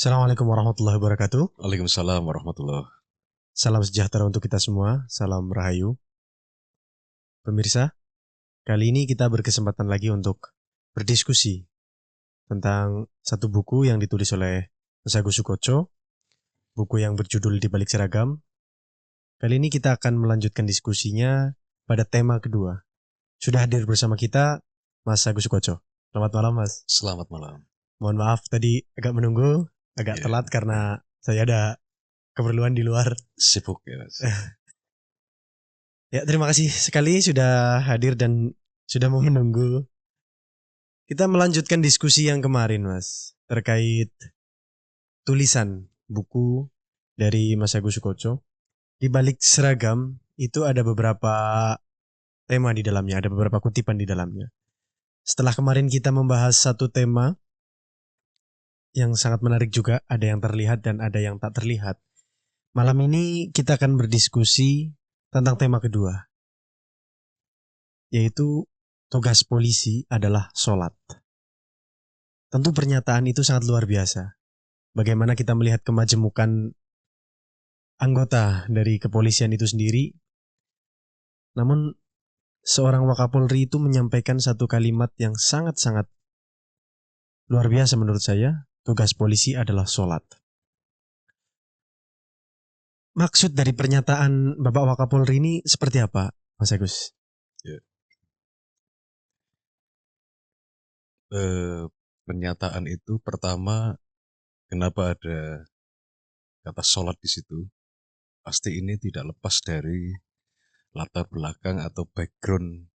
Assalamualaikum warahmatullahi wabarakatuh. Waalaikumsalam warahmatullahi. Salam sejahtera untuk kita semua. Salam rahayu. Pemirsa, kali ini kita berkesempatan lagi untuk berdiskusi tentang satu buku yang ditulis oleh Mas Agus Sukoco, buku yang berjudul Di Balik Seragam. Kali ini kita akan melanjutkan diskusinya pada tema kedua. Sudah hadir bersama kita Mas Agus Sukoco. Selamat malam, Mas. Selamat malam. Mohon maaf tadi agak menunggu, agak telat karena saya ada keperluan di luar. Sibuk ya, Mas. Ya, terima kasih sekali sudah hadir dan sudah mau menunggu. Kita melanjutkan diskusi yang kemarin, Mas, terkait tulisan buku dari Mas Agus Sukoco. Di balik seragam itu ada beberapa tema di dalamnya, ada beberapa kutipan di dalamnya. Setelah kemarin kita membahas satu tema yang sangat menarik juga, ada yang terlihat dan ada yang tak terlihat. Malam ini kita akan berdiskusi tentang tema kedua, yaitu tugas polisi adalah sholat. Tentu pernyataan itu sangat luar biasa. Bagaimana kita melihat kemajemukan anggota dari kepolisian itu sendiri. Namun seorang Wakapolri itu menyampaikan satu kalimat yang sangat-sangat luar biasa menurut saya. Tugas polisi adalah sholat. Maksud dari pernyataan Bapak Wakapolri ini seperti apa, Mas Agus? Ya. Pernyataan itu pertama, kenapa ada kata sholat di situ? Pasti ini tidak lepas dari latar belakang atau background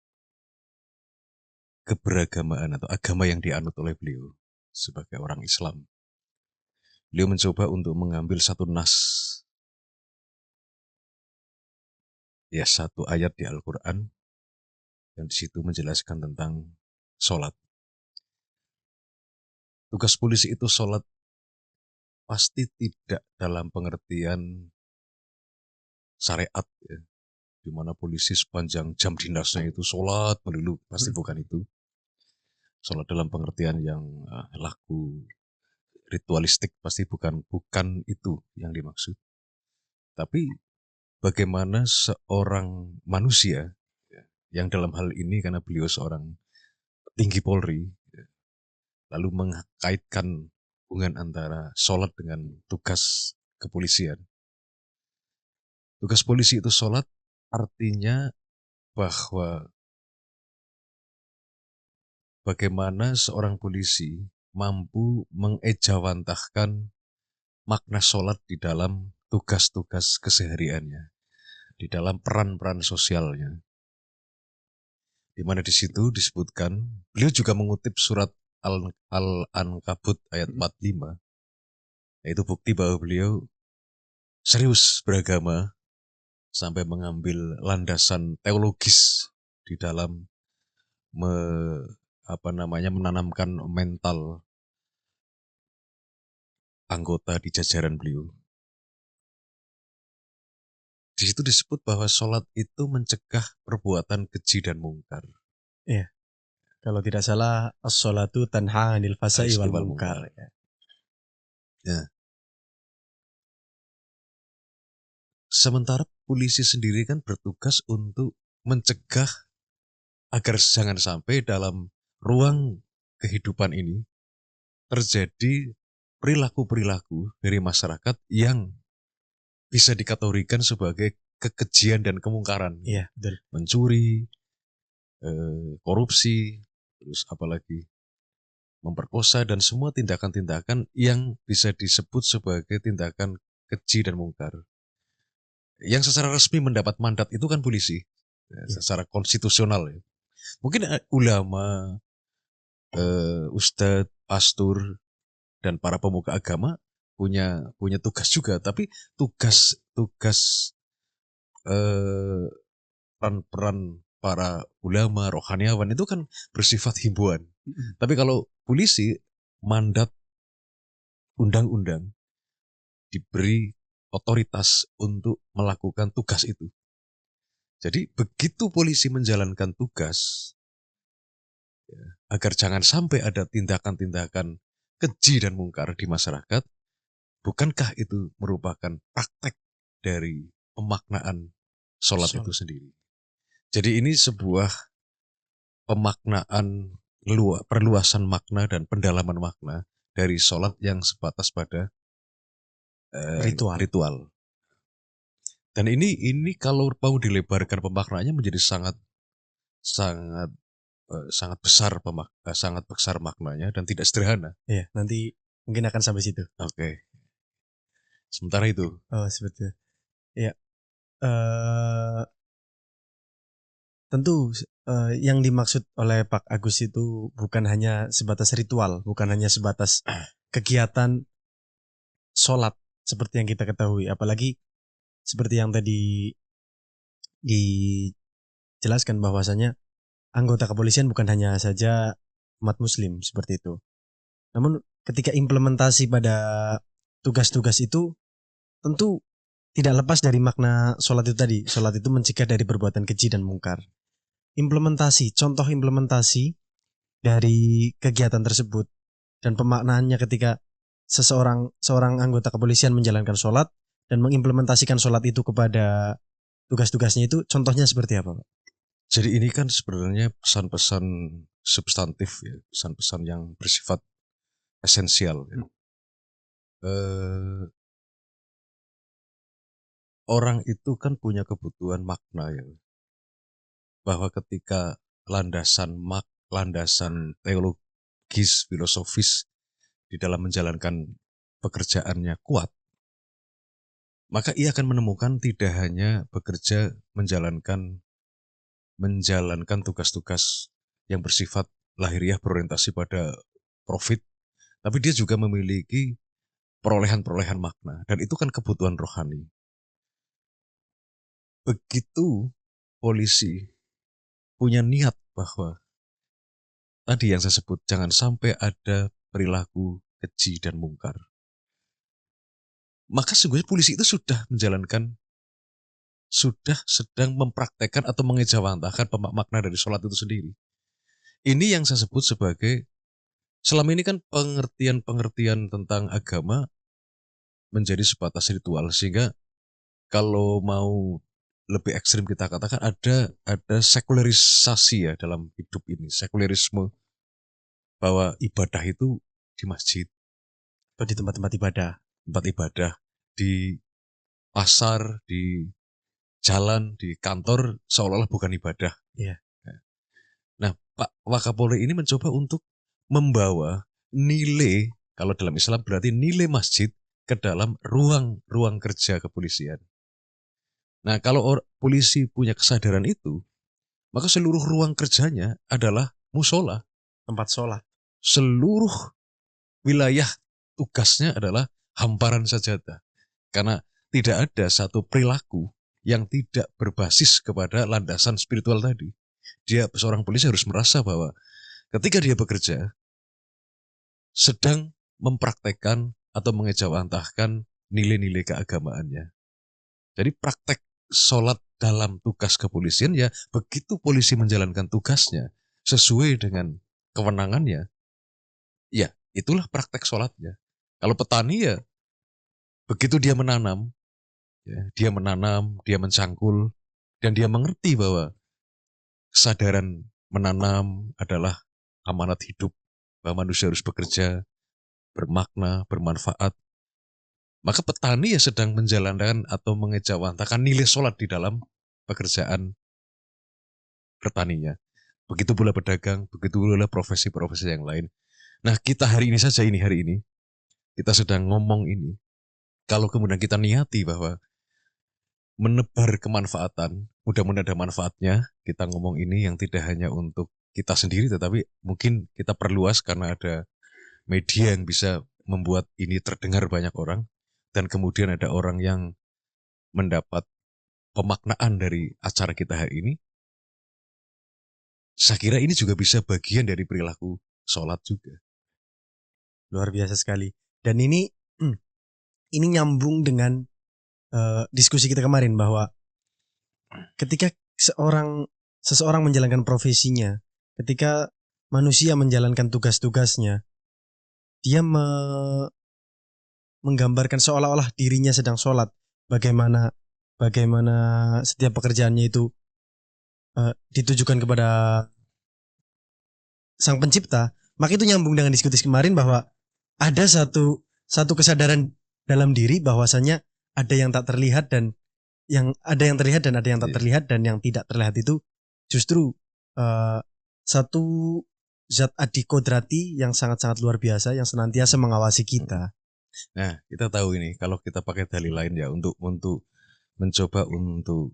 keberagamaan atau agama yang dianut oleh beliau sebagai orang Islam. Beliau mencoba untuk mengambil satu nas, ya satu ayat di Al-Quran yang di situ menjelaskan tentang sholat. Tugas polisi itu sholat pasti tidak dalam pengertian syariat, ya, di mana polisi sepanjang jam dinasnya itu sholat melulu, pasti bukan itu. Sholat dalam pengertian yang laku ritualistik pasti bukan itu yang dimaksud. Tapi bagaimana seorang manusia, ya, yang dalam hal ini karena beliau seorang petinggi Polri, ya, lalu mengkaitkan hubungan antara sholat dengan tugas kepolisian. Tugas polisi itu sholat artinya bahwa bagaimana seorang polisi mampu mengejawantahkan makna sholat di dalam tugas-tugas kesehariannya, di dalam peran-peran sosialnya. Di mana di situ disebutkan, beliau juga mengutip surat Al-Ankabut ayat 45, yaitu bukti bahwa beliau serius beragama sampai mengambil landasan teologis di dalam menanamkan mental anggota di jajaran beliau. Di situ disebut bahwa sholat itu mencegah perbuatan keji dan mungkar. Iya. Kalau tidak salah, as-sholatu tanha 'anil fahsya'i wal munkar. Ya. Sementara polisi sendiri kan bertugas untuk mencegah agar jangan sampai dalam ruang kehidupan ini terjadi perilaku-perilaku dari masyarakat yang bisa dikategorikan sebagai kekejian dan kemungkaran. Iya, betul. Mencuri, korupsi, terus apalagi memperkosa, dan semua tindakan-tindakan yang bisa disebut sebagai tindakan keji dan mungkar. Yang secara resmi mendapat mandat itu kan polisi, ya, secara konstitusional. Ya. Mungkin ulama, ustadz, pastor, dan para pemuka agama punya tugas juga, tapi tugas peran-peran para ulama, rohaniawan itu kan bersifat himbauan. Tapi kalau polisi, mandat undang-undang diberi otoritas untuk melakukan tugas itu. Jadi begitu polisi menjalankan tugas, ya, agar jangan sampai ada tindakan-tindakan keji dan mungkar di masyarakat, bukankah itu merupakan praktek dari pemaknaan sholat Sholat. itu sendiri? Jadi ini sebuah pemaknaan, perluasan makna dan pendalaman makna dari sholat yang sebatas pada Ritual. ritual. Dan ini kalau mau dilebarkan pemaknaannya menjadi sangat sangat sangat besar sangat besar maknanya dan tidak sederhana. Iya, nanti mungkin akan sampai situ. Oke. Sementara itu, Oh, sebetulnya. Ya, tentu yang dimaksud oleh Pak Agus itu bukan hanya sebatas ritual, bukan hanya sebatas kegiatan sholat seperti yang kita ketahui. Apalagi seperti yang tadi dijelaskan bahwasanya anggota kepolisian bukan hanya saja umat muslim seperti itu. Namun ketika implementasi pada tugas-tugas itu tentu tidak lepas dari makna sholat itu tadi. Sholat itu mencegah dari perbuatan keji dan mungkar. Contoh implementasi dari kegiatan tersebut dan pemaknaannya ketika seorang anggota kepolisian menjalankan sholat dan mengimplementasikan sholat itu kepada tugas-tugasnya itu contohnya seperti apa, Pak? jadi ini kan sebenarnya pesan-pesan substantif ya, pesan-pesan yang bersifat esensial. Ya. Orang itu kan punya kebutuhan makna ya, bahwa ketika landasan teologis, filosofis di dalam menjalankan pekerjaannya kuat, maka ia akan menemukan tidak hanya bekerja menjalankan tugas-tugas yang bersifat lahiriah berorientasi pada profit, tapi dia juga memiliki perolehan-perolehan makna, dan itu kan kebutuhan rohani. Begitu polisi punya niat bahwa tadi yang saya sebut, jangan sampai ada perilaku keji dan mungkar, maka sesungguhnya polisi itu sudah sedang mempraktekkan atau mengejawantahkan makna dari sholat itu sendiri. Ini yang saya sebut sebagai, selama ini kan pengertian tentang agama menjadi sebatas ritual, sehingga kalau mau lebih ekstrim kita katakan ada sekularisasi ya dalam hidup ini, sekularisme, bahwa ibadah itu di masjid, Atau di tempat-tempat tempat ibadah, di pasar, di jalan, di kantor, seolah-olah bukan ibadah. Iya. Nah, Pak Wakapolri ini mencoba untuk membawa nilai, kalau dalam Islam berarti nilai masjid, ke dalam ruang kerja kepolisian. Nah, kalau polisi punya kesadaran itu, maka seluruh ruang kerjanya adalah musola. tempat sholat. Seluruh wilayah tugasnya adalah hamparan sajadah. Karena tidak ada satu perilaku yang tidak berbasis kepada landasan spiritual tadi. Seorang polisi harus merasa bahwa ketika dia bekerja, sedang mempraktekkan atau mengejawantahkan nilai-nilai keagamaannya. Jadi praktek sholat dalam tugas kepolisian, ya begitu polisi menjalankan tugasnya sesuai dengan kewenangannya, ya itulah praktek sholatnya. Kalau petani ya begitu dia menanam, dia mencangkul, dan dia mengerti bahwa kesadaran menanam adalah amanat hidup, bahwa manusia harus bekerja, bermakna, bermanfaat. Maka petani ya sedang menjalankan atau mengejawantahkan nilai sholat di dalam pekerjaan bertaninya. Begitu pula pedagang, begitu pula profesi-profesi yang lain. Nah, kita hari ini, kita sedang ngomong ini. Kalau kemudian kita niati bahwa menebar kemanfaatan, mudah-mudahan ada manfaatnya, kita ngomong ini yang tidak hanya untuk kita sendiri, tetapi mungkin kita perluas karena ada media yang bisa membuat ini terdengar banyak orang, dan kemudian ada orang yang mendapat pemaknaan dari acara kita hari ini. Saya kira ini juga bisa bagian dari perilaku sholat juga. Luar biasa sekali. Dan ini nyambung dengan diskusi kita kemarin bahwa ketika seseorang menjalankan profesinya, ketika manusia menjalankan tugas-tugasnya, dia menggambarkan seolah-olah dirinya sedang sholat, bagaimana setiap pekerjaannya itu ditujukan kepada Sang Pencipta, maka itu nyambung dengan diskusi kemarin bahwa ada satu kesadaran dalam diri bahwasanya ada yang tak terlihat dan ada yang terlihat dan ada yang tak terlihat, dan yang tidak terlihat itu justru satu zat adikodrati yang sangat-sangat luar biasa yang senantiasa mengawasi kita. Nah, kita tahu ini kalau kita pakai dalil lain ya untuk mencoba untuk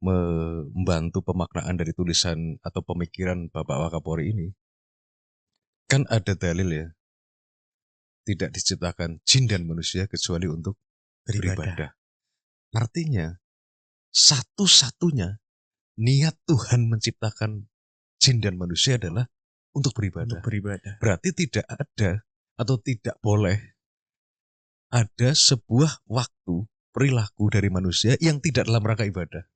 membantu pemaknaan dari tulisan atau pemikiran Bapak Wakapolri ini. Kan ada dalil ya, tidak diciptakan jin dan manusia kecuali untuk beribadah. Artinya, satu-satunya niat Tuhan menciptakan jin dan manusia adalah untuk beribadah. Berarti tidak ada atau tidak boleh ada sebuah waktu perilaku dari manusia yang tidak dalam rangka ibadah.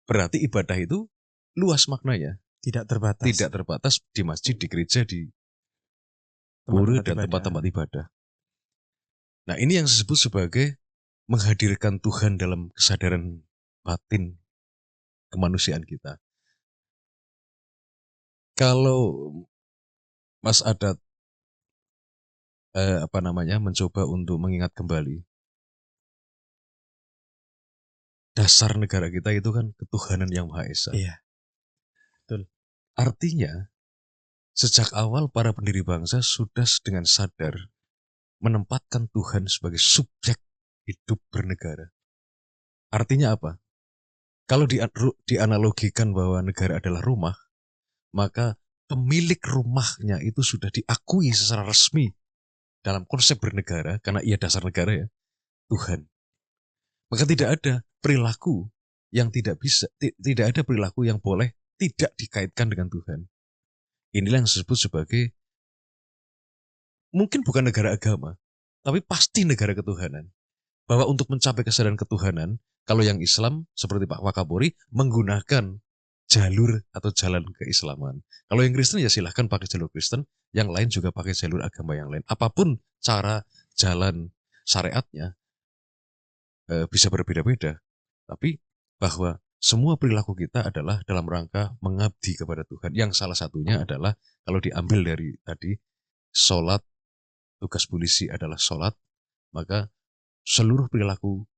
Berarti ibadah itu luas maknanya. Tidak terbatas. Tidak terbatas di masjid, di gereja, di pura dan tempat-tempat ibadah. Nah, ini yang disebut sebagai menghadirkan Tuhan dalam kesadaran batin kemanusiaan kita. Kalau Mas Adat mencoba untuk mengingat kembali, dasar negara kita itu kan ketuhanan yang Maha Esa. Iya, betul. Artinya sejak awal para pendiri bangsa sudah dengan sadar menempatkan Tuhan sebagai subjek hidup bernegara. Artinya apa? Kalau dianalogikan bahwa negara adalah rumah, maka pemilik rumahnya itu sudah diakui secara resmi dalam konsep bernegara, karena ia dasar negara ya, Tuhan. Maka tidak ada perilaku yang tidak ada perilaku yang boleh tidak dikaitkan dengan Tuhan. Inilah yang disebut sebagai mungkin bukan negara agama, tapi pasti negara ketuhanan. Bahwa untuk mencapai kesadaran ketuhanan, kalau yang Islam seperti Pak Wakapolri menggunakan jalur atau jalan keislaman. Kalau yang Kristen ya silahkan pakai jalur Kristen, yang lain juga pakai jalur agama yang lain. Apapun cara jalan syariatnya bisa berbeda-beda. Tapi bahwa semua perilaku kita adalah dalam rangka mengabdi kepada Tuhan. Yang salah satunya adalah kalau diambil dari tadi, sholat, tugas polisi adalah sholat, maka seluruh perilaku,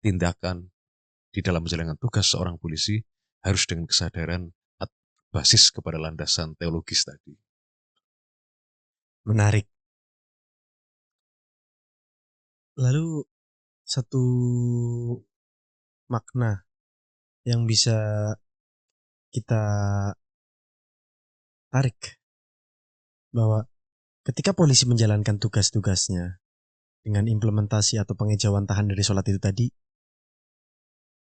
tindakan di dalam menjalankan tugas seorang polisi harus dengan kesadaran basis kepada landasan teologis tadi. Menarik. Lalu satu makna yang bisa kita tarik bahwa ketika polisi menjalankan tugas-tugasnya dengan implementasi atau pengejauhan tahan dari sholat itu tadi,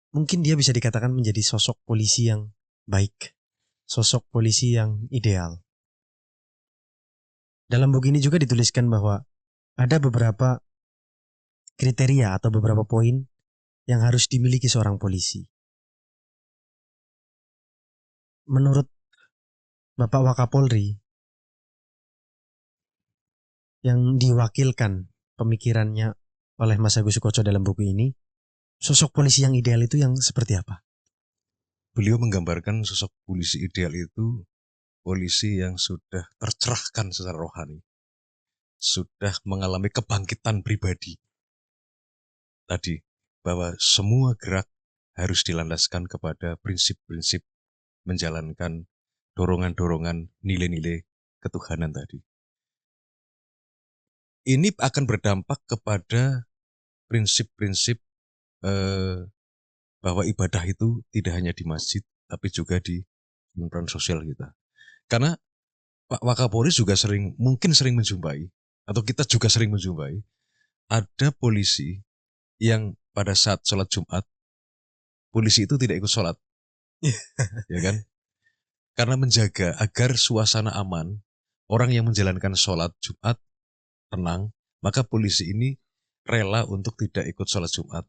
mungkin dia bisa dikatakan menjadi sosok polisi yang baik, sosok polisi yang ideal. Dalam buku ini juga dituliskan bahwa ada beberapa kriteria atau beberapa poin yang harus dimiliki seorang polisi. Menurut Bapak Wakapolri, yang diwakilkan pemikirannya oleh Mas Agus Sukoco dalam buku ini, sosok polisi yang ideal itu yang seperti apa? Beliau menggambarkan sosok polisi ideal itu polisi yang sudah tercerahkan secara rohani, sudah mengalami kebangkitan pribadi. Tadi, bahwa semua gerak harus dilandaskan kepada prinsip-prinsip menjalankan dorongan-dorongan nilai-nilai ketuhanan tadi. Ini akan berdampak kepada prinsip-prinsip bahwa ibadah itu tidak hanya di masjid, tapi juga di lingkungan sosial kita. Karena Pak Wakapolri juga mungkin sering menjumpai, atau kita juga sering menjumpai, ada polisi yang pada saat sholat Jumat, polisi itu tidak ikut sholat. Ya kan? Karena menjaga agar suasana aman, orang yang menjalankan sholat Jumat tenang, maka polisi ini rela untuk tidak ikut sholat Jumat.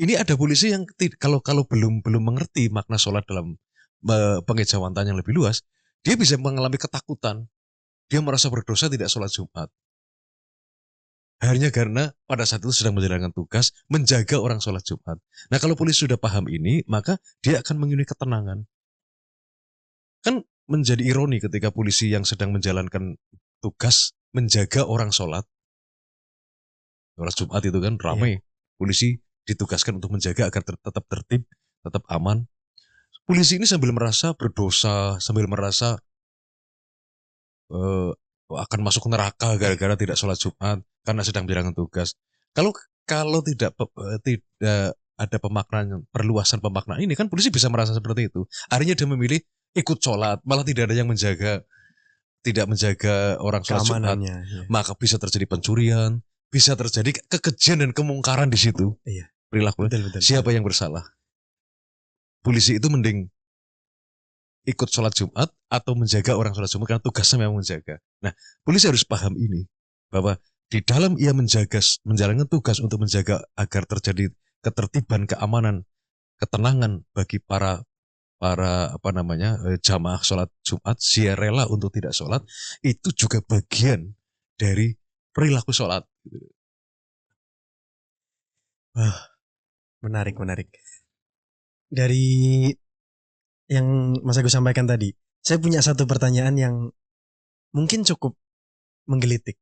Ini ada polisi yang kalau belum mengerti makna sholat dalam pengejauhan yang lebih luas, dia bisa mengalami ketakutan. Dia merasa berdosa tidak sholat Jumat. Hanya karena pada saat itu sedang menjalankan tugas menjaga orang sholat Jumat. Nah kalau polisi sudah paham ini, maka dia akan mengunjungi ketenangan. Kan menjadi ironi ketika polisi yang sedang menjalankan tugas menjaga orang sholat Jumat itu kan Iya. ramai. Polisi ditugaskan untuk menjaga agar tetap tertib, tetap aman. Polisi ini sambil merasa berdosa, sambil merasa eh, akan masuk neraka gara-gara tidak sholat Jumat karena sedang menjalankan tugas. Kalau kalau tidak ada pemaknaan, perluasan pemaknaan ini kan polisi bisa merasa seperti itu. Akhirnya dia memilih ikut sholat, malah tidak ada yang menjaga, tidak menjaga orang sholat Jumat, Keamanannya. Ya. maka bisa terjadi pencurian, bisa terjadi kekejian dan kemungkaran di situ. Iya. Perilaku. Betul. Siapa yang bersalah? Polisi itu mending ikut sholat Jumat atau menjaga orang sholat Jumat karena tugasnya memang menjaga. Nah, polisi harus paham ini bahwa di dalam ia menjalankan tugas untuk menjaga agar terjadi ketertiban, keamanan, ketenangan bagi para jamaah sholat Jumat, dia rela untuk tidak sholat, itu juga bagian dari perilaku sholat. Menarik. Dari yang Mas Agus sampaikan tadi, saya punya satu pertanyaan yang mungkin cukup menggelitik.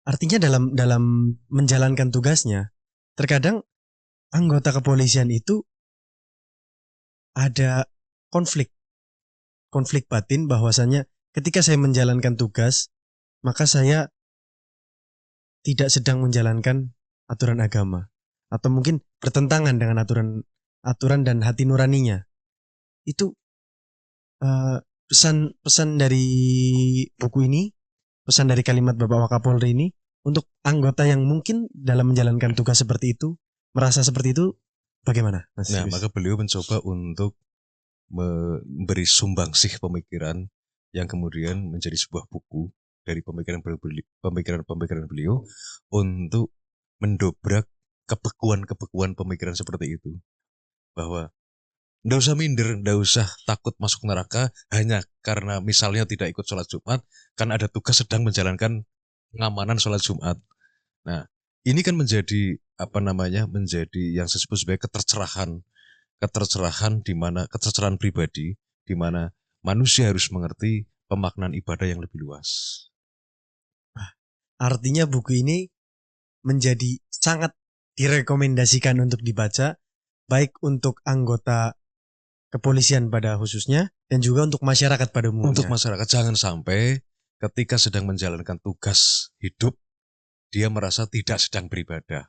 Artinya dalam menjalankan tugasnya, terkadang anggota kepolisian itu ada konflik batin bahwasannya ketika saya menjalankan tugas, maka saya tidak sedang menjalankan aturan agama atau mungkin bertentangan dengan aturan dan hati nuraninya. Itu pesan dari buku ini, pesan dari kalimat Bapak Wakapolri ini untuk anggota yang mungkin dalam menjalankan tugas seperti itu merasa seperti itu, bagaimana, Mas? Nah, maka beliau mencoba untuk memberi sumbangsih pemikiran yang kemudian menjadi sebuah buku dari pemikiran beliau untuk mendobrak kebekuan pemikiran seperti itu. Bahwa nggak usah minder, nggak usah takut masuk neraka hanya karena misalnya tidak ikut sholat Jumat, kan ada tugas sedang menjalankan pengamanan sholat Jumat. Nah, ini kan menjadi menjadi yang disebut sebagai ketercerahan di mana ketercerahan pribadi di mana manusia harus mengerti pemaknaan ibadah yang lebih luas. Artinya buku ini menjadi sangat direkomendasikan untuk dibaca, baik untuk anggota kepolisian pada khususnya dan juga untuk masyarakat pada umumnya. Untuk masyarakat jangan sampai ketika sedang menjalankan tugas hidup dia merasa tidak sedang beribadah.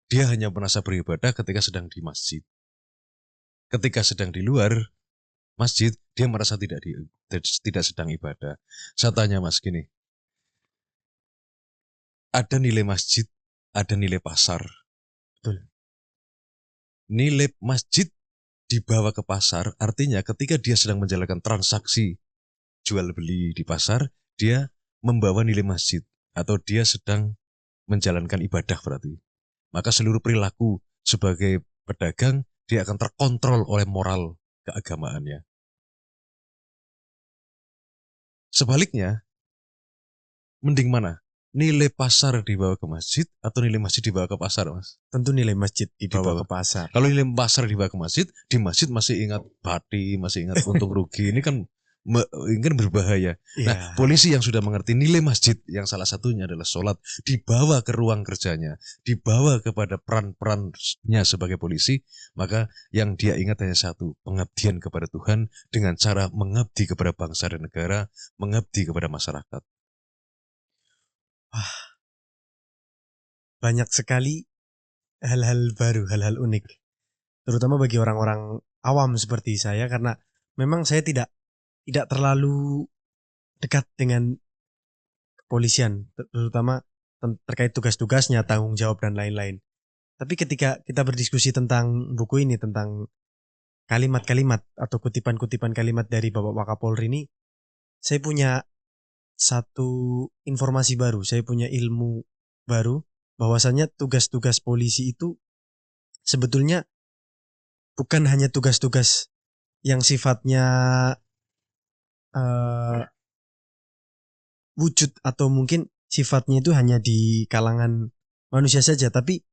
Dia hanya merasa beribadah ketika sedang di masjid. Ketika sedang di luar masjid, dia merasa tidak sedang ibadah. Saya tanya Mas gini, ada nilai masjid, ada nilai pasar. Betul. Nilai masjid dibawa ke pasar, artinya ketika dia sedang menjalankan transaksi jual beli di pasar, dia membawa nilai masjid atau dia sedang menjalankan ibadah berarti. Maka seluruh perilaku sebagai pedagang dia akan terkontrol oleh moral keagamaannya. Sebaliknya, mending mana? Nilai pasar dibawa ke masjid atau nilai masjid dibawa ke pasar, Mas? Tentu nilai masjid dibawa ke pasar. Kalau nilai pasar dibawa ke masjid, di masjid masih ingat bati, masih ingat untung rugi. Ini kan berbahaya. Yeah. Nah, polisi yang sudah mengerti nilai masjid, yang salah satunya adalah sholat, dibawa ke ruang kerjanya, dibawa kepada peran-perannya sebagai polisi, maka yang dia ingat hanya satu, pengabdian kepada Tuhan dengan cara mengabdi kepada bangsa dan negara, mengabdi kepada masyarakat. Wah, banyak sekali hal-hal baru, hal-hal unik, terutama bagi orang-orang awam seperti saya, karena memang saya tidak terlalu dekat dengan kepolisian, terutama terkait tugas-tugasnya, tanggung jawab dan lain-lain. Tapi ketika kita berdiskusi tentang buku ini, tentang kalimat-kalimat atau kutipan-kutipan kalimat dari Bapak Wakapolri ini, saya punya satu informasi baru, saya punya ilmu baru, bahwasannya tugas-tugas polisi itu sebetulnya bukan hanya tugas-tugas yang sifatnya wujud atau mungkin sifatnya itu hanya di kalangan manusia saja, tapi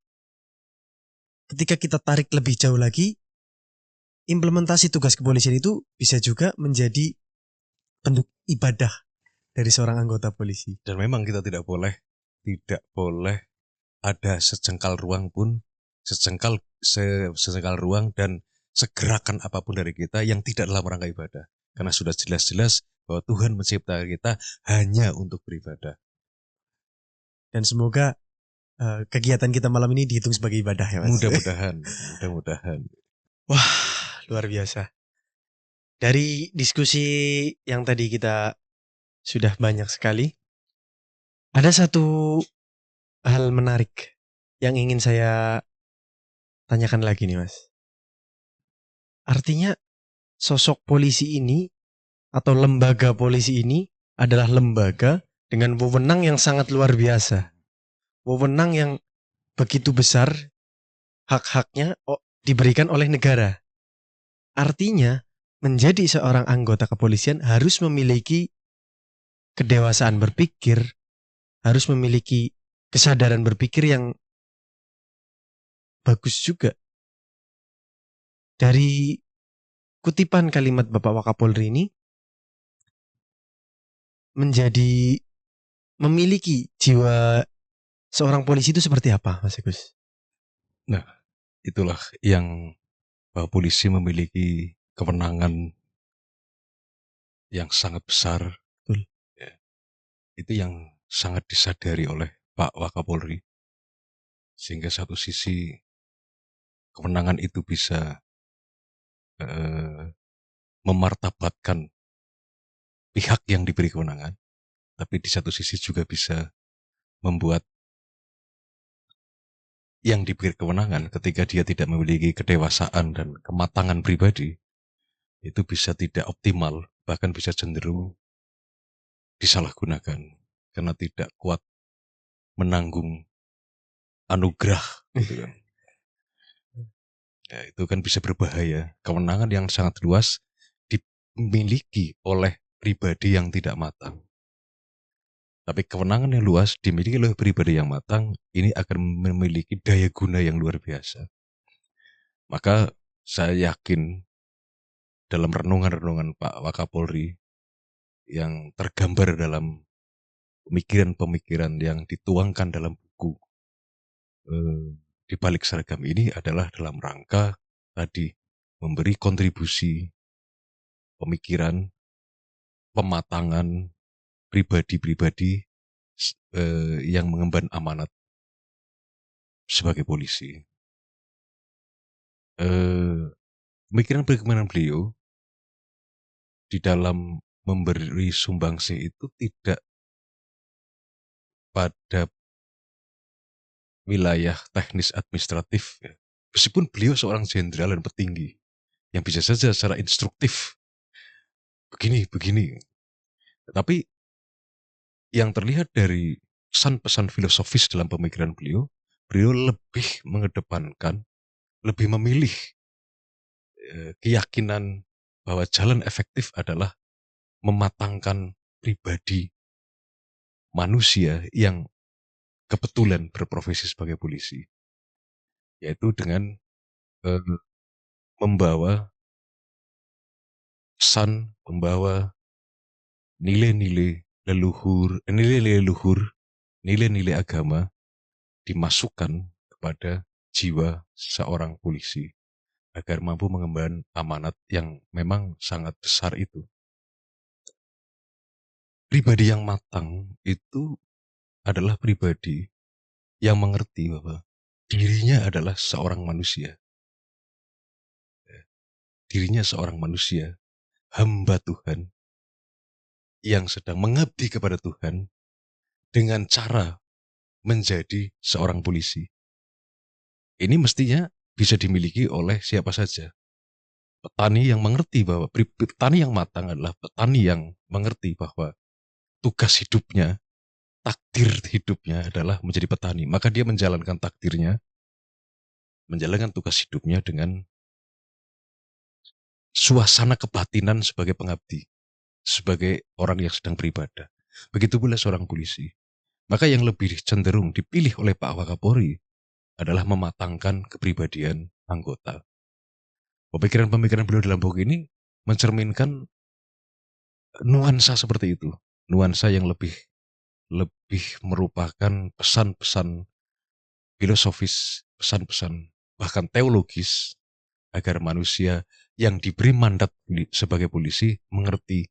ketika kita tarik lebih jauh lagi, implementasi tugas kepolisian itu bisa juga menjadi bentuk ibadah dari seorang anggota polisi. Dan memang kita tidak boleh ada sejengkal ruang pun, sejengkal ruang dan segerakan apapun dari kita yang tidak dalam rangka ibadah. Karena sudah jelas-jelas bahwa Tuhan menciptakan kita hanya untuk beribadah. Dan semoga kegiatan kita malam ini dihitung sebagai ibadah ya Mas. Mudah-mudahan. Wah, luar biasa. Dari diskusi yang tadi kita sudah banyak sekali, ada satu hal menarik yang ingin saya tanyakan lagi nih Mas. Artinya sosok polisi ini atau lembaga polisi ini adalah lembaga dengan wewenang yang sangat luar biasa. Wewenang yang begitu besar, hak-haknya diberikan oleh negara. Artinya menjadi seorang anggota kepolisian harus memiliki kedewasaan berpikir, harus memiliki kesadaran berpikir yang bagus juga. Dari kutipan kalimat Bapak Wakapolri ini, menjadi memiliki jiwa seorang polisi itu seperti apa, Mas Agus? Nah, itulah yang polisi memiliki kewenangan yang sangat besar. Betul. Ya, itu yang sangat disadari oleh Pak Wakapolri. Sehingga satu sisi kewenangan itu bisa memartabatkan pihak yang diberi kewenangan, tapi di satu sisi juga bisa membuat yang diberi kewenangan ketika dia tidak memiliki kedewasaan dan kematangan pribadi, itu bisa tidak optimal, bahkan bisa cenderung disalahgunakan karena tidak kuat menanggung anugerah gitu kan. Ya, itu kan bisa berbahaya. Kewenangan yang sangat luas dimiliki oleh pribadi yang tidak matang. Tapi kewenangan yang luas dimiliki oleh pribadi yang matang, ini akan memiliki daya guna yang luar biasa. Maka saya yakin dalam renungan-renungan Pak Wakapolri yang tergambar dalam pemikiran-pemikiran yang dituangkan dalam buku di balik seragam ini adalah dalam rangka tadi memberi kontribusi pemikiran, pematangan pribadi-pribadi yang mengemban amanat sebagai polisi. Pemikiran-pemikiran beliau di dalam memberi sumbangsi itu tidak pada wilayah teknis administratif. Ya. Meskipun beliau seorang jenderal dan petinggi yang bisa saja secara instruktif begini. Tetapi yang terlihat dari pesan-pesan filosofis dalam pemikiran beliau lebih mengedepankan, lebih memilih keyakinan bahwa jalan efektif adalah mematangkan pribadi manusia yang kebetulan berprofesi sebagai polisi, yaitu dengan membawa pesan, membawa nilai-nilai leluhur, nilai-nilai agama dimasukkan kepada jiwa seorang polisi agar mampu mengemban amanat yang memang sangat besar itu. Pribadi yang matang itu adalah pribadi yang mengerti bahwa dirinya adalah seorang manusia. Dirinya seorang manusia, hamba Tuhan, yang sedang mengabdi kepada Tuhan dengan cara menjadi seorang polisi. Ini mestinya bisa dimiliki oleh siapa saja. Petani yang mengerti bahwa petani yang matang adalah petani yang mengerti bahwa tugas hidupnya, takdir hidupnya adalah menjadi petani. Maka dia menjalankan takdirnya, menjalankan tugas hidupnya dengan suasana kebatinan sebagai pengabdi, sebagai orang yang sedang beribadah. Begitu pula seorang polisi. Maka yang lebih cenderung dipilih oleh Pak Wakapolri adalah mematangkan kepribadian anggota. Pemikiran-pemikiran beliau dalam buku ini mencerminkan nuansa seperti itu. Nuansa yang lebih merupakan pesan-pesan filosofis, pesan-pesan bahkan teologis agar manusia yang diberi mandat sebagai polisi mengerti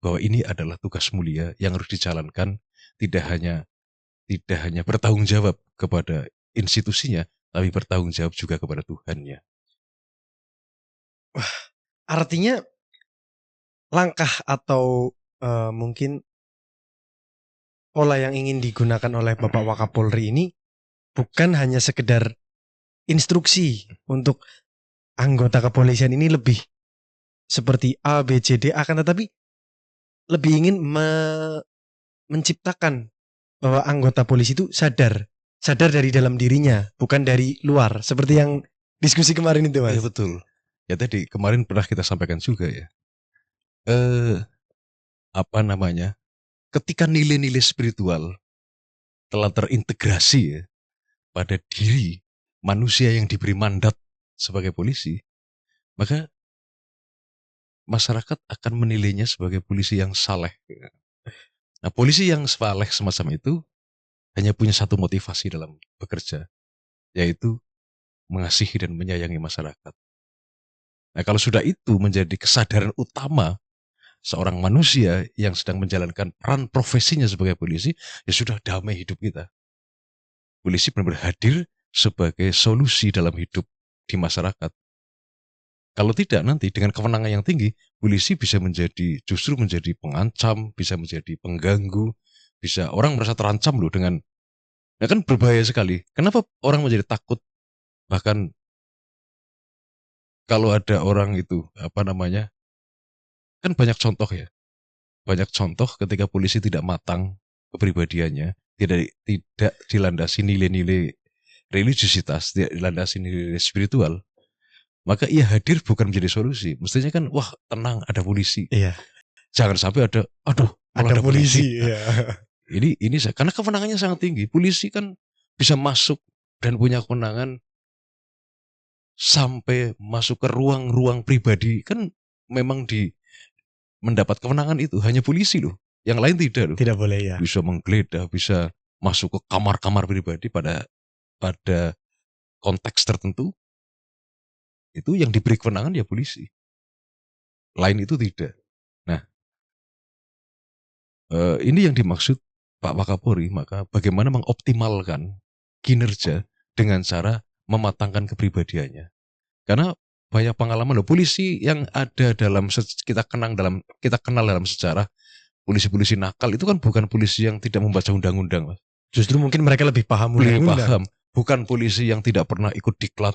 bahwa ini adalah tugas mulia yang harus dijalankan, tidak hanya bertanggung jawab kepada institusinya, tapi bertanggung jawab juga kepada Tuhannya. Artinya langkah atau mungkin pola yang ingin digunakan oleh Bapak Wakapolri ini bukan hanya sekedar instruksi untuk anggota kepolisian ini lebih seperti A, B, C, D, akan tetapi lebih ingin menciptakan bahwa anggota polisi itu sadar dari dalam dirinya, bukan dari luar, seperti yang diskusi kemarin itu, Mas. Ya betul. Ya tadi kemarin pernah kita sampaikan juga ya. Ketika nilai-nilai spiritual telah terintegrasi ya, pada diri manusia yang diberi mandat sebagai polisi, maka masyarakat akan menilainya sebagai polisi yang saleh. Nah, polisi yang saleh semacam itu hanya punya satu motivasi dalam bekerja, yaitu mengasihi dan menyayangi masyarakat. Nah, kalau sudah itu menjadi kesadaran utama seorang manusia yang sedang menjalankan peran profesinya sebagai polisi, ya sudah damai hidup kita. Polisi benar-benar hadir sebagai solusi dalam hidup di masyarakat. Kalau tidak nanti dengan kewenangan yang tinggi, polisi bisa justru menjadi pengancam, bisa menjadi pengganggu, bisa orang merasa terancam loh dengan, ya kan berbahaya sekali. Kenapa orang menjadi takut? Bahkan kalau ada orang itu, kan banyak contoh ya. Banyak contoh ketika polisi tidak matang kepribadiannya, tidak dilandasi nilai-nilai religiusitas, tidak dilandasi nilai spiritual, maka ia hadir bukan menjadi solusi. Mestinya kan, wah tenang ada polisi. Iya. Jangan sampai ada polisi. Iya. Ini karena kewenangannya sangat tinggi. Polisi kan bisa masuk dan punya kewenangan sampai masuk ke ruang-ruang pribadi. Kan memang mendapat kewenangan itu hanya polisi loh. Yang lain tidak loh. Tidak boleh ya. Bisa menggeledah, bisa masuk ke kamar-kamar pribadi pada konteks tertentu. Itu yang diberi kewenangan ya polisi. Lain itu tidak. Nah, ini yang dimaksud Pak Wakapolri. Maka bagaimana mengoptimalkan kinerja dengan cara mematangkan kepribadiannya. Karena banyak pengalaman loh, polisi yang ada kita kenal dalam sejarah, polisi-polisi nakal itu kan bukan polisi yang tidak membaca undang-undang, Mas. Justru mungkin mereka lebih paham undang-undang. Bukan polisi yang tidak pernah ikut diklat,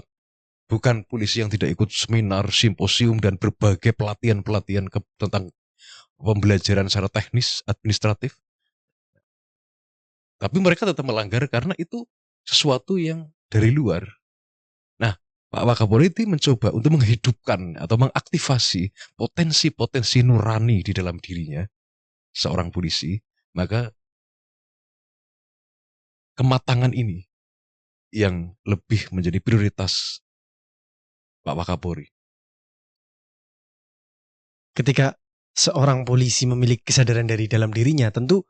bukan polisi yang tidak ikut seminar, simposium dan berbagai pelatihan-pelatihan tentang pembelajaran secara teknis, administratif. Tapi mereka tetap melanggar karena itu sesuatu yang dari luar. Nah, Pak Wakapolri mencoba untuk menghidupkan atau mengaktifasi potensi-potensi nurani di dalam dirinya seorang polisi. Maka kematangan ini yang lebih menjadi prioritas Pak Wakapolri. Ketika seorang polisi memiliki kesadaran dari dalam dirinya, tentu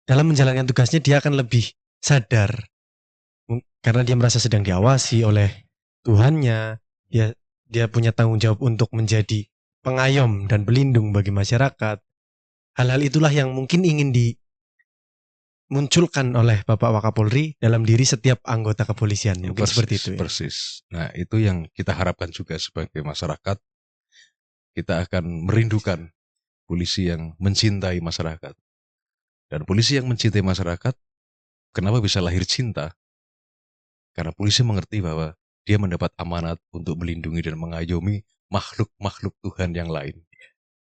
dalam menjalankan tugasnya dia akan lebih sadar. Karena dia merasa sedang diawasi oleh Tuhannya, dia punya tanggung jawab untuk menjadi pengayom dan pelindung bagi masyarakat. Hal-hal itulah yang mungkin ingin dimunculkan oleh Bapak Wakapolri dalam diri setiap anggota kepolisian. Mungkin seperti itu. Persis. Nah, itu yang kita harapkan juga sebagai masyarakat. Kita akan merindukan polisi yang mencintai masyarakat. Dan polisi yang mencintai masyarakat, kenapa bisa lahir cinta? Karena polisi mengerti bahwa dia mendapat amanat untuk melindungi dan mengayomi makhluk-makhluk Tuhan yang lain.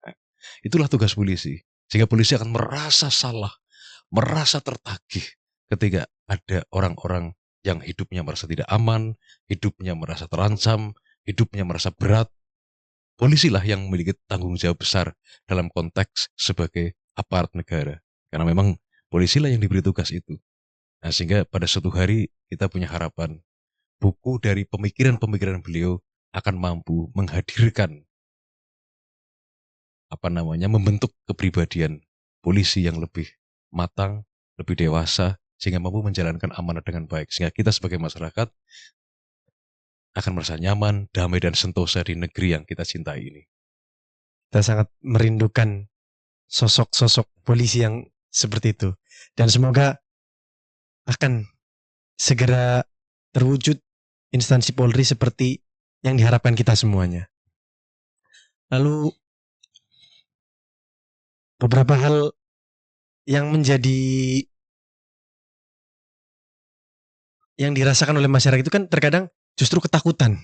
Nah, itulah tugas polisi. Sehingga polisi akan merasa salah, merasa tertagih ketika ada orang-orang yang hidupnya merasa tidak aman, hidupnya merasa terancam, hidupnya merasa berat. Polisilah yang memiliki tanggung jawab besar dalam konteks sebagai aparat negara. Karena memang polisi lah yang diberi tugas itu. Nah, sehingga pada suatu hari kita punya harapan buku dari pemikiran-pemikiran beliau akan mampu menghadirkan membentuk kepribadian polisi yang lebih matang, lebih dewasa, sehingga mampu menjalankan amanah dengan baik. Sehingga kita sebagai masyarakat akan merasa nyaman, damai, dan sentosa di negeri yang kita cintai ini. Kita sangat merindukan sosok-sosok polisi yang seperti itu. Dan semoga akan segera terwujud instansi Polri seperti yang diharapkan kita semuanya. Lalu beberapa hal yang dirasakan oleh masyarakat itu kan terkadang justru ketakutan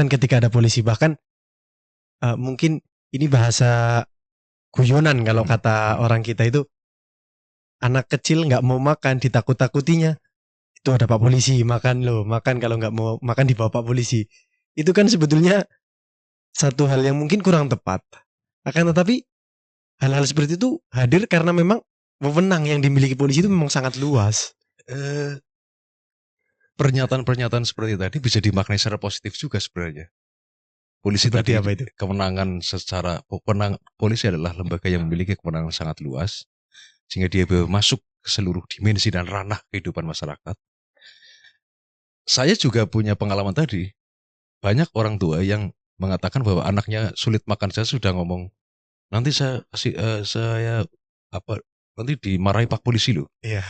ketika ada polisi. Bahkan mungkin ini bahasa guyonan kalau kata orang kita itu, anak kecil nggak mau makan ditakut-takutinya, itu ada Pak Polisi, makan kalau nggak mau makan dibawa Pak Polisi. Itu kan sebetulnya satu hal yang mungkin kurang tepat. Akan tetapi hal-hal seperti itu hadir karena memang wewenang yang dimiliki polisi itu memang sangat luas. Pernyataan-pernyataan seperti tadi bisa dimaknai secara positif juga sebenarnya. Polisi Seperti tadi apa itu? Polisi adalah lembaga yang memiliki kewenangan sangat luas, sehingga dia bisa masuk ke seluruh dimensi dan ranah kehidupan masyarakat. Saya juga punya pengalaman tadi. Banyak orang tua yang mengatakan bahwa anaknya sulit makan. Saya sudah ngomong, nanti nanti dimarahi Pak Polisi loh. Iya.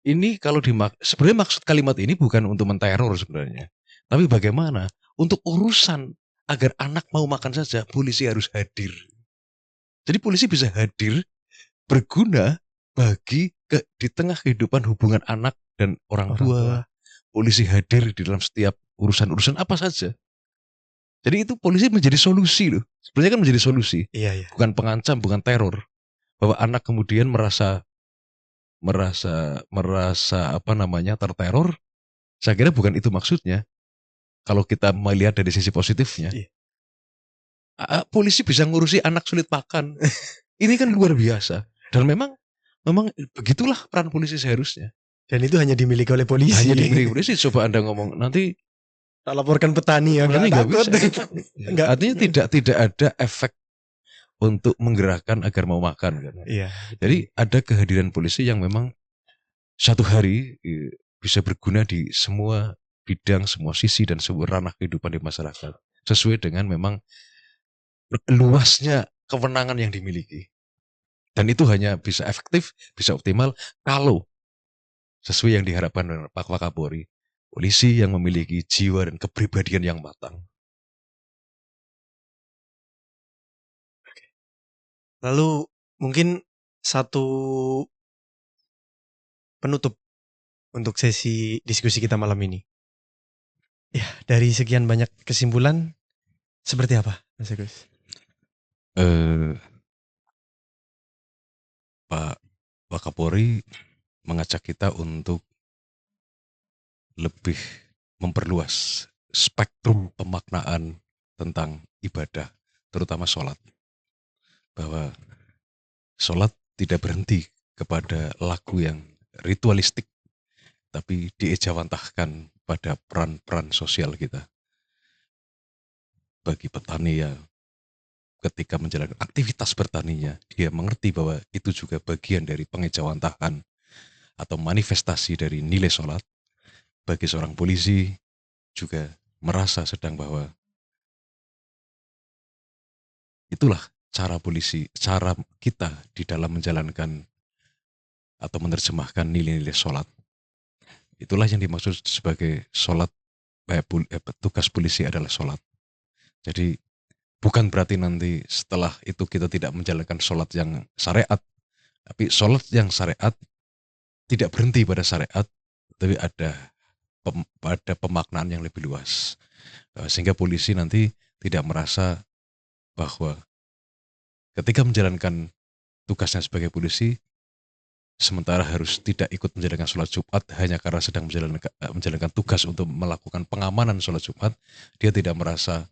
Ini kalau sebenarnya maksud kalimat ini bukan untuk menteror sebenarnya, tapi bagaimana untuk urusan agar anak mau makan saja polisi harus hadir. Jadi polisi bisa hadir berguna di tengah kehidupan hubungan anak dan orang tua. Polisi hadir di dalam setiap urusan-urusan apa saja. Jadi itu polisi menjadi solusi loh. Sebenarnya kan menjadi solusi. Iya. Bukan pengancam, bukan teror. Bahwa anak kemudian merasa terteror. Saya kira bukan itu maksudnya. Kalau kita melihat dari sisi positifnya. Iya. Polisi bisa ngurusi anak sulit makan. Ini kan luar biasa. Dan memang begitulah peran polisi seharusnya. Dan itu hanya dimiliki oleh polisi. Hanya dimiliki polisi. Coba Anda ngomong nanti tak laporkan petani ya, nggak bisa. Enggak. Artinya tidak ada efek untuk menggerakkan agar mau makan kan. Iya. Jadi ada kehadiran polisi yang memang satu hari bisa berguna di semua bidang, semua sisi dan sebuah ranah kehidupan di masyarakat. Sesuai dengan memang luasnya kewenangan yang dimiliki. Dan itu hanya bisa efektif, bisa optimal kalau sesuai yang diharapkan oleh Pak Wakapolri, polisi yang memiliki jiwa dan kepribadian yang matang. Lalu mungkin satu penutup untuk sesi diskusi kita malam ini. Ya, dari sekian banyak kesimpulan, seperti apa, Mas Agus? Pak Wakapolri mengajak kita untuk lebih memperluas spektrum pemaknaan tentang ibadah, terutama sholat. Bahwa sholat tidak berhenti kepada lagu yang ritualistik, tapi diejawantahkan pada peran-peran sosial kita. Bagi petani ya, ketika menjalankan aktivitas bertaninya, dia mengerti bahwa itu juga bagian dari pengejawantahan atau manifestasi dari nilai sholat. Bagi seorang polisi juga merasa sedang bahwa itulah cara kita di dalam menjalankan atau menerjemahkan nilai-nilai sholat. Itulah yang dimaksud sebagai sholat, tugas polisi adalah sholat. Jadi bukan berarti nanti setelah itu kita tidak menjalankan sholat yang syariat, tapi sholat yang syariat tidak berhenti pada syariat, tapi ada pemaknaan yang lebih luas. Sehingga polisi nanti tidak merasa bahwa ketika menjalankan tugasnya sebagai polisi, sementara harus tidak ikut menjalankan sholat Jumat hanya karena sedang menjalankan tugas untuk melakukan pengamanan sholat Jumat, dia tidak merasa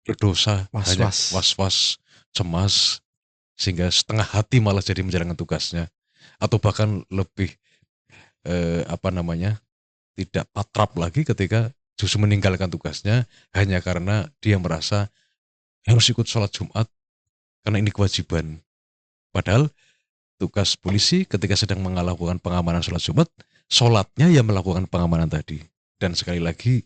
berdosa, hanya was-was, cemas, sehingga setengah hati malah jadi menjalankan tugasnya, atau bahkan lebih tidak patrap lagi ketika justru meninggalkan tugasnya hanya karena dia merasa harus ikut sholat Jumat karena ini kewajiban. Padahal tugas polisi ketika sedang melakukan pengamanan sholat Jumat, sholatnya yang melakukan pengamanan tadi. Dan sekali lagi,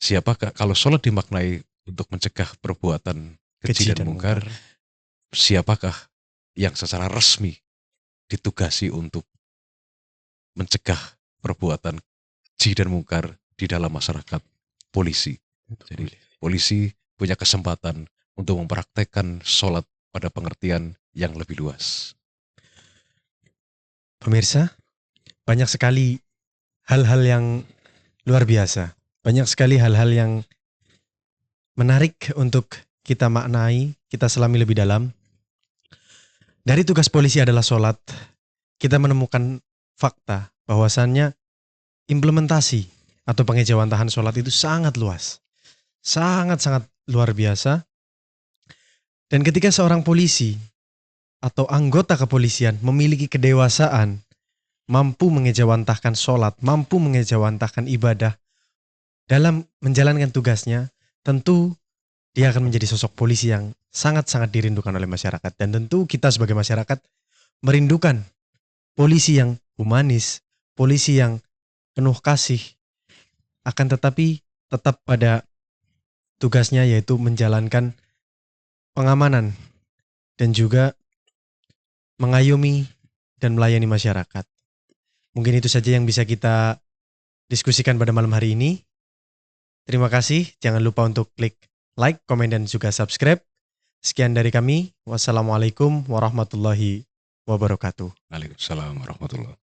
siapakah kalau sholat dimaknai untuk mencegah perbuatan keji dan mungkar, siapakah yang secara resmi ditugasi untuk mencegah perbuatan keji dan mungkar di dalam masyarakat? Polisi. Jadi polisi punya kesempatan untuk mempraktekkan sholat pada pengertian yang lebih luas. Pemirsa, banyak sekali hal-hal yang luar biasa. Banyak sekali hal-hal yang menarik untuk kita maknai, kita selami lebih dalam. Dari tugas polisi adalah sholat, kita menemukan fakta bahwasannya implementasi atau pengejawantahan sholat itu sangat luas. Sangat-sangat luar biasa. Dan ketika seorang polisi atau anggota kepolisian memiliki kedewasaan, mampu mengejawantahkan sholat, mampu mengejawantahkan ibadah dalam menjalankan tugasnya, tentu dia akan menjadi sosok polisi yang sangat-sangat dirindukan oleh masyarakat. Dan tentu kita sebagai masyarakat merindukan polisi yang humanis, polisi yang penuh kasih, akan tetapi tetap pada tugasnya, yaitu menjalankan pengamanan dan juga mengayomi dan melayani masyarakat. Mungkin itu saja yang bisa kita diskusikan pada malam hari ini. Terima kasih. Jangan lupa untuk klik like, komen, dan juga subscribe. Sekian dari kami. Wassalamualaikum warahmatullahi wabarakatuh. Waalaikumsalam warahmatullahi wabarakatuh.